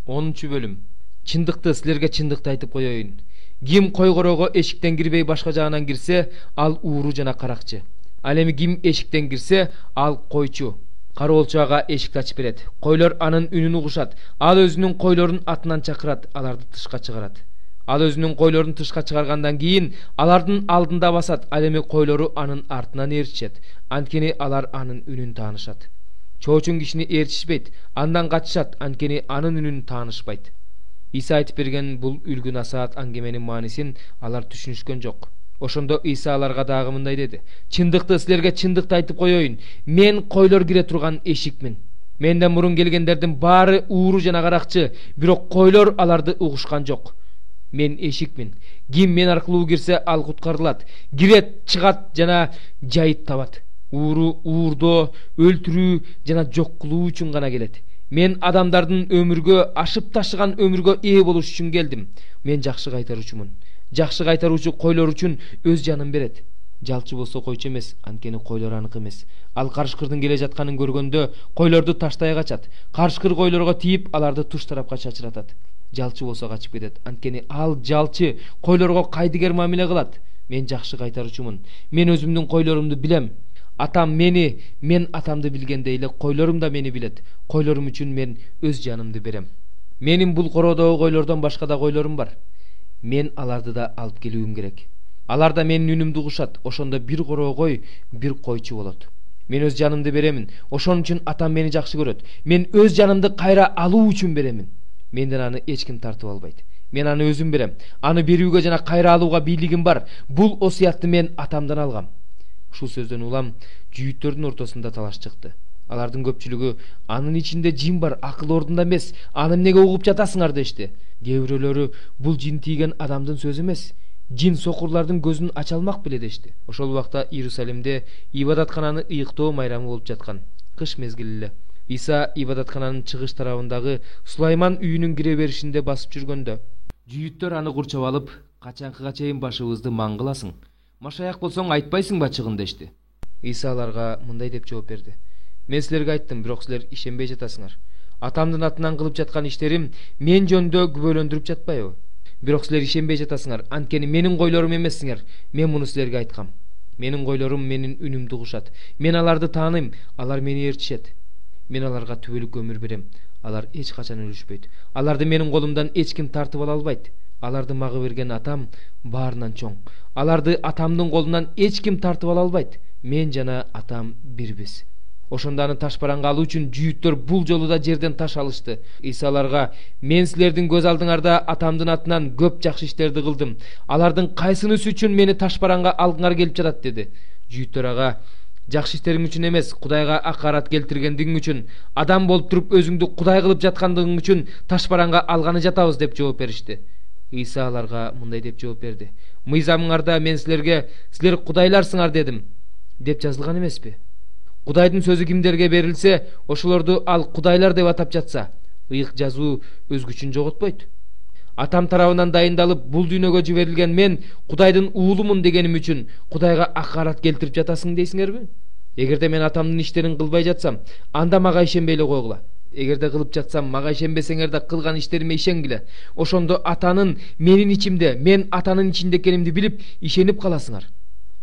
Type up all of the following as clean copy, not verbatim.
10 бөлүм. Чындыкты силерге чындыкты айтып коеюн. Ким койгорого эшиктен кирбей башка жагынан кирсе, ал ууру жана каракчы. Ал эми ким эшиктен кирсе, ал койчу. Кароолчу ага эшикти ачып берет. Койлор анын үнүн угушат. Ал өзүнүн койлорун атынан чакырат, аларды тышка чыгарат. Ал өзүнүн койлорун тышка чыгаргандан кийин алардын алдында басат. Ал эми койлору анын артынан ээрчишет. Анткени алар анын үнүн таанышат. Чоочун кишини ээрчишпейт, андан качышат, анткени анын үнүн таанышпайт. Иса айтып берген бул үлгү насаат аңгеменин маанисин алар түшүнүшкөн жок. Ошондо Иса аларга дагы мындай деди: Чындыкты силерге чындыкты айтып коеюн, мен койлор кире турган эшикмин. Менден мурун келгендердин баары ууру жана каракчы, бирок койлор аларды угушкан жок. Мен эшикмин. Ким мен аркылуу кирсе, ал куткарылат. Кирет, чыгат жана жайыт табат. Ууру, уурдоо, өлтүрүү жана жок кылуу үчүн гана келет. Мен адамдардын өмүргө, ашып ташыган өмүргө ээ болуш үчүн келдим. Мен жакшы кайтаруучумун. Жакшы кайтаруучу койлор үчүн өз жанын берет. Жалчы болсо койчу эмес, анткени койлор аныкы эмес. Ал карышкырдын келе жатканын көргөндө койлорду таштай качат. Карышкыр койлорго тийип, аларды туш тарапка чачыратат. Жалчы болсо качып кетет, анткени ал жалчы койлорго кайдыгер мамиле кылат. Мен жакшы кайтаруучумун. Мен өзүмдүн койлорумду билем. Атам мени, мен атамды билгендей эле койлорум да мени билет. Койлорум үчүн мен өз жанымды берем. Менин бул короодогу койлордон башка да койлорум бар. Мен аларды да алып келүүм керек. Алар да менин үнүмдү угушат. Ошондо бир короо кой, бир койчу болот. Мен өз жанымды беремин. Ошон үчүн атам мени жакшы көрөт. Мен өз жанымды кайра алуу үчүн беремин. Менден аны эч ким тартып албайт. Мен аны өзүм берем. Аны берүүгө жана кайра алууга бийлигим бар. Бул осуятты мен атамдан алгам. Ушул сөздөн улам жүйүттөрдүн ортосунда талаш чыкты. Алардын көпчүлүгү анын ичинде жин бар, акыл ордунда эмес, аны эмнеге угуп жатасыңар дешти. Кээ бирөөлөрү бул жин тийген адамдын сөзү эмес, жин сокурлардын көзүн ача алмак беле дешти. Ошол убакта Иерусалимде ибадаткананы ыйыктоо майрамы болуп жаткан. Кыш мезгили эле. Иса ибадаткананын чыгыш тарабындагы Сулайман үйүнүн кире беришинде басып жүргөндө, жүйүттөр аны курчап алып, качанкыга чейин башыбызды маң кыласың? Машаяк болсоң айтпайсың ба чыгын дешти. Иса аларга мындай деп жооп берди: Мен силерге айттым, бирок силер ишенбей жатасыңар. Атамдын атынан кылып жаткан иштерим мен жөнүндө күбөлөндүрүп жатпайбы? Бирок силер ишенбей жатасыңар, анткени менин койлорум эмессиңер. Мен муну силерге айткам. Менин койлорум менин үнүмдү угушат. Мен аларды тааныйм, алар мени ээрчишет. Мен аларга түбөлүк өмүр берем. Алар эч качан өлүшпөйт. Аларды менин колумдан эч ким тартып ала албайт. Аларды мага берген атам баарынан чоң. Аларды атамдын колунан эч ким тартып ала албайт. Мен жана атам бирбиз. Ошондо аны ташбаранга алуу үчүн жүйүттөр бул жолу да жерден таш алышты. Иса аларга: Мен силердин көз алдыңарда атамдын атынан көп жакшы иштерди кылдым. Алардын кайсынысы үчүн мени ташбаранга алгыңар келип жатат деди. Жүйүттөр ага: Жакшы иштериң үчүн эмес, Кудайга акарат келтиргендигиң үчүн, адам болуп туруп өзүңдү Кудай кылып жаткандыгың үчүн ташбаранга алганы жатабыз деп жооп беришти. Иса аларга мындай деп жооп берди: Мыйзамыңарда мен силерге силер кудайларсыңар дедим деп жазылган эмеспи? Кудайдын сөзү кимдерге берилсе, ошолорду ал кудайлар деп атап жатса, ыйык жазуу өзгүчүн жоготпойт. Атам тарабынан дайындалып бул дүйнөгө жиберилген мен Кудайдын уулумун дегеним үчүн Кудайга акарат келтирип жатасың дейсиңерби? Эгерде мен атамдын иштерин кылбай жатсам, анда мага ишенбей эле койгула. Эгерде кылып жатсам, мага ишенбесеңер да кылган иштериме ишенгиле. Ошондо атанын менин ичимде, мен атанын ичинде экенимди билип, ишенип каласыңар.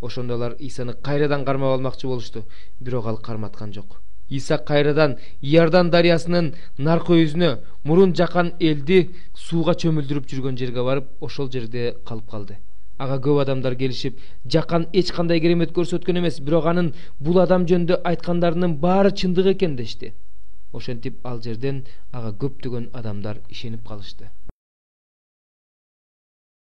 Ошондо алар Исаны кайрадан кармап алмакчы болушту, бирок ал карматкан жок. Иса кайрадан Иордан дарыясынын наркы өзүнө, мурун жакан элди сууга чөмүлдүрүп жүргөн жерге барып, ошол жерде калып калды. Ага көп адамдар келишип, жакан эч кандай керемет көрсөткөн эмес, бирок анын бул адам жөнүндө айткандарынын баары чындык экен дешти. Ошентип ал жерден ага көптөгөн адамдар ишенип калышты.